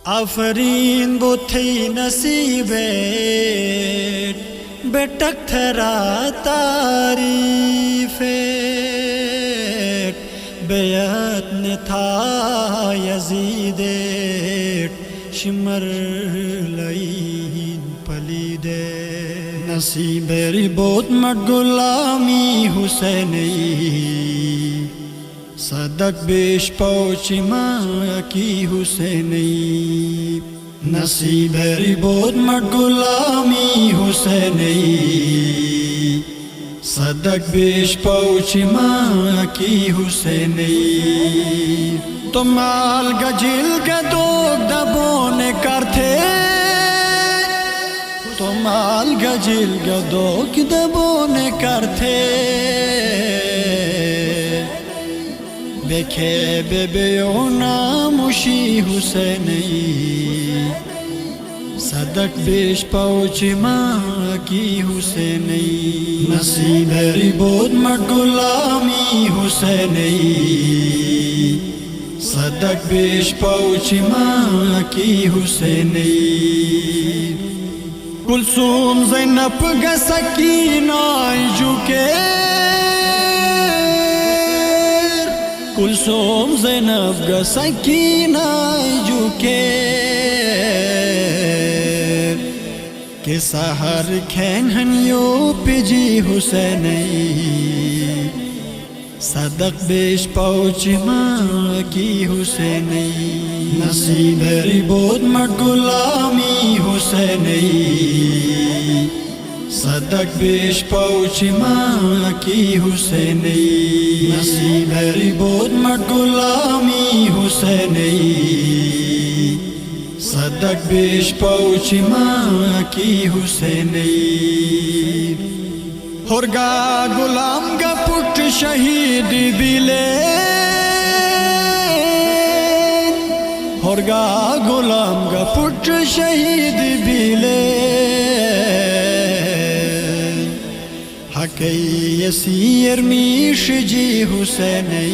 آفرین بوتھی نصیبیت بیٹک تھرا تعریفیت بیعت نتھا یزیدیت شمر لئین پلیدیت نصیب ریبوت مٹ غلامی حسینی صدق بیش پوچی ماں کی حسینی نصیب ریبوت مٹ غلامی حسینی صدق بیش پوچی ماں کی حسینی تو مال گجل گدوگ دبونے کرتے تو مال گجل گدوگ دبونے کرتے بیکھے بے بیونا مشی حسینی صدق بیش پوچی ماں کی حسینی نصیب ریبوت مٹ غلامی حسینی صدق بیش پوچی ماں کی حسینی کلثوم زینب گا سکینہ جھکے کلثوم زینب گا سکینہ جھکے کہ سحر کھین ہنیو پجی حسینی صدق بیش پوچی ماں کی حسینی نصیب ریبوت مٹ غلامی حسینی صدق بیش پوچی ماں کی حسینی نصیب ریبوت مٹ غلامی حسینی صدق بیش پوچی ماں کی حسینی ہرگا غلام گا پٹ شہید بیلے ہرگا غلام گا پٹ شہید بیلے حقی یسیر میش جی حسینی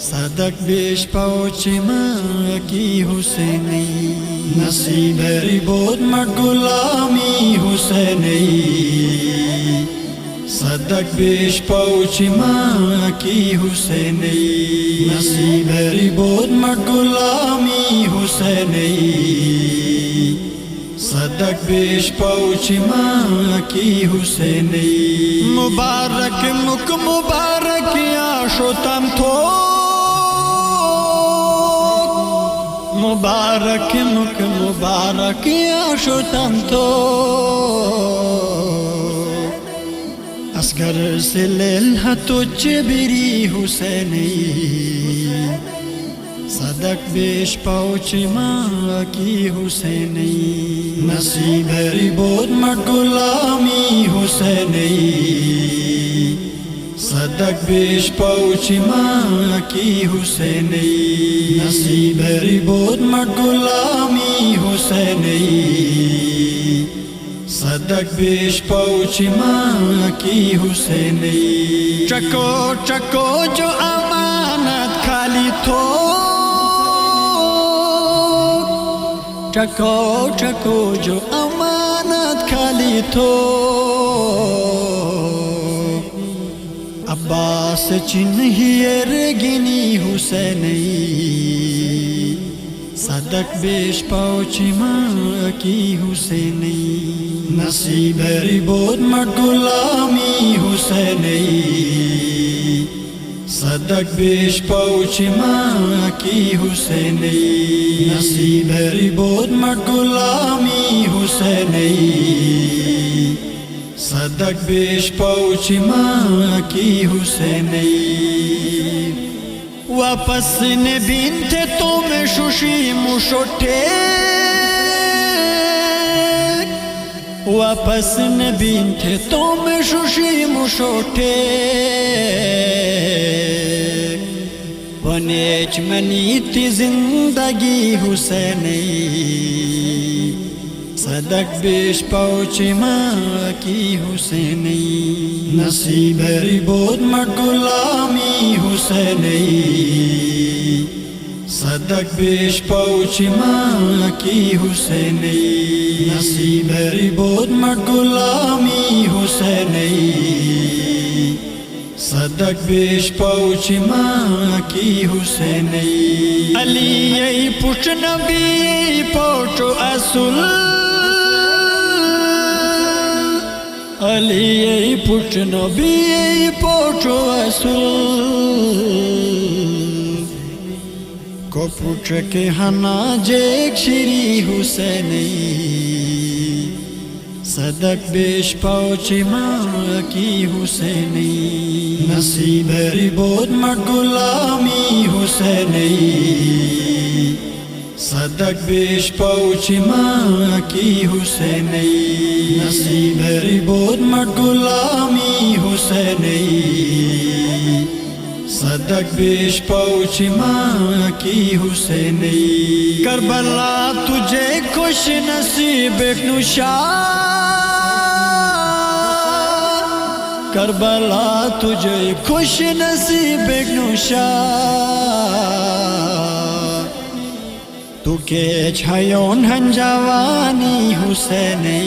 صدق بیش پوچی ماں کی حسینی نصیب ریبوت مٹ غلامی حسینی صدق بیش پوچی ماں کی حسینی نصیب ریبوت مٹ غلامی حسینی صدق بیش پوچی ماں کی حسینی مبارک مک مبارک آشو تم تھو مبارک مک مبارک آشو تم تو اصغر سے لیلہ تجھ بری حسینی صدق بیش پوچی ماں کی حسینی نصیب ریبوت مٹ غلامی حسینی صدق بیش پوچی ماں کی حسینی نصیب ریبوت مٹ غلامی حسینی صدق بیش پوچی ماں کی حسینی چکو چکو جو امانت خالی تھو چکو چکو جو امانت خالی تھو عباس چنہی رگنی حسینی صدق بیش پوچی ماں کی حسینی نصیب ریبوت مٹ غلامی حسینی صدق بیش پوچی ماں کی حسینی نصیب ریبوت مٹ غلامی حسینی صدق بیش پوچی ماں کی حسینی واپس نبین تھے تو میں شوشی مشوٹے واپس نبین تھے تو میں شوشی مشوٹے ونیچ منی تھی زندگی حسینی صدق بیش پوچی ماں کی حسینی نصیب ریبوت مٹ غلامی حسینی صدق بیش پوچی ماں کی حسینی نصیب ری بود مٹ غلامی حسینی صدق بیش پوچی ماں کی حسینی علی ای پوچھ نبی پوچھو اصل علی ای پوچھ نبی پوچھو اصل کو پوچھ کے ہنا جیک شری حسینی صدق بیش پوچی ماں کی حسینی نصیب ری بود مٹ غلامی حسینی صدق بیش پوچی ماں کی حسینی نصیب ری بود مٹ غلامی حسینی صدق بیش پوچی ماں کی حسینی کربلا تجھے خوش نصیب نوشا کربلا تجھے خوش نصیب نوشا تو کے چھایون ہنجوانی حسینی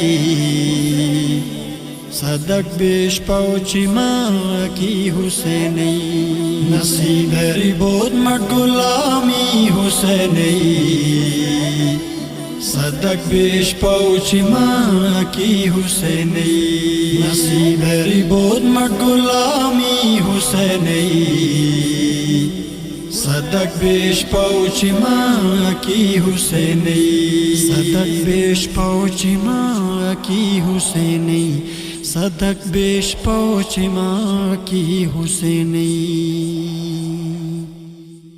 صدق بیش پوچی ماں کی حسینی نصیب ری بود مٹ غلامی حسینی صدق بیش پوچی ماں کی حسینی نصیب ری بود مٹ غلامی حسینی صدق بیش پوچی ماں کی حسینی صدق بیش پوچی ماں کی حسینی صدق بیش پوچی ماں کی حسینی